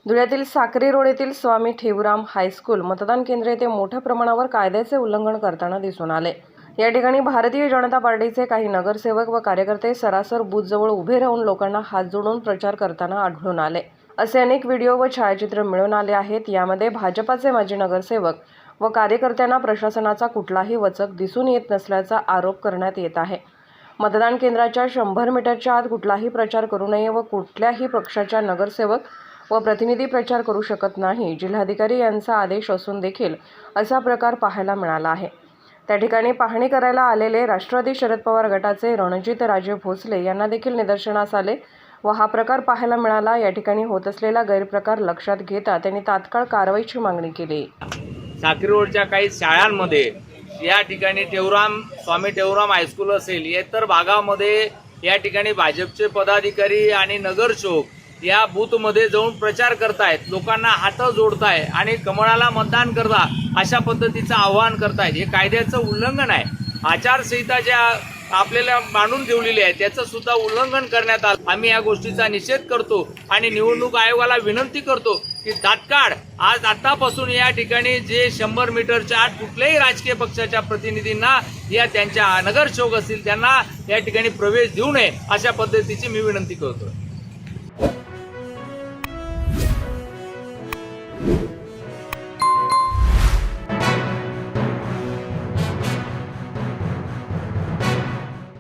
धुळ्यातील Sakri road येथील स्वामी ठेवराम high school मतदान केंद्र येथे मोठ्या प्रमाणावर कायद्याचे उल्लंघन करताना दिसून आले। या ठिकाणी भारतीय जनता पार्टीचे काही नगरसेवक व कार्यकर्ते सरासर बूथजवळ उभे राहून लोकांना हात जोडून प्रचार करताना आढळून आले। असे अनेक व्हिडिओ व छायाचित्र मिळून आले आहेत। यामध्ये भाजपाचे माजी नगरसेवक व कार्यकर्त्यांना प्रशासनाचा कुठलाही वचक दिसून येत नसल्याचा आरोप करण्यात येत आहे। मतदान केंद्राच्या 100 मीटरच्या आत कुठलाही प्रचार करू नये व कुठल्याही पक्षाच्या नगरसेवक व प्रतिनिधी प्रचार करू शकत नाही, जिल्हाधिकारी यांचा आदेश असून देखील असा प्रकार पाहायला मिळाला आहे। त्या ठिकाणी पाहणी करायला आलेले राष्ट्रवादी शरद पवार गटाचे रणजित राजे भोसले यांना देखील निदर्शनास आले व हा प्रकार पाहायला मिळाला। या ठिकाणी होत असलेला गैरप्रकार लक्षात घेता त्यांनी तात्काळ कारवाईची मागणी केली। साक्री रोडच्या काही शाळांमध्ये या ठिकाणी स्वामी ठेवराम हायस्कूल असेल, इतर भागामध्ये या ठिकाणी भाजपचे पदाधिकारी आणि नगरसेवक या बूथमध्ये जाऊन प्रचार करतायत, लोकांना हात जोडताय आणि कमळाला मतदान करता अशा पद्धतीचं आवाहन करतायत। हे कायद्याचं उल्लंघन आहे। आचारसंहिता ज्या आपल्याला मांडून ठेवलेली आहे त्याचं सुद्धा उल्लंघन करण्यात आलं। आम्ही या गोष्टीचा निषेध करतो आणि निवडणूक आयोगाला विनंती करतो की तात्काळ आतापासून या ठिकाणी जे 100 मीटरच्या आत कुठल्याही राजकीय पक्षाच्या प्रतिनिधींना या त्यांच्या नगरसेवक असतील त्यांना या ठिकाणी प्रवेश देऊ नये अशा पद्धतीची मी विनंती करतो।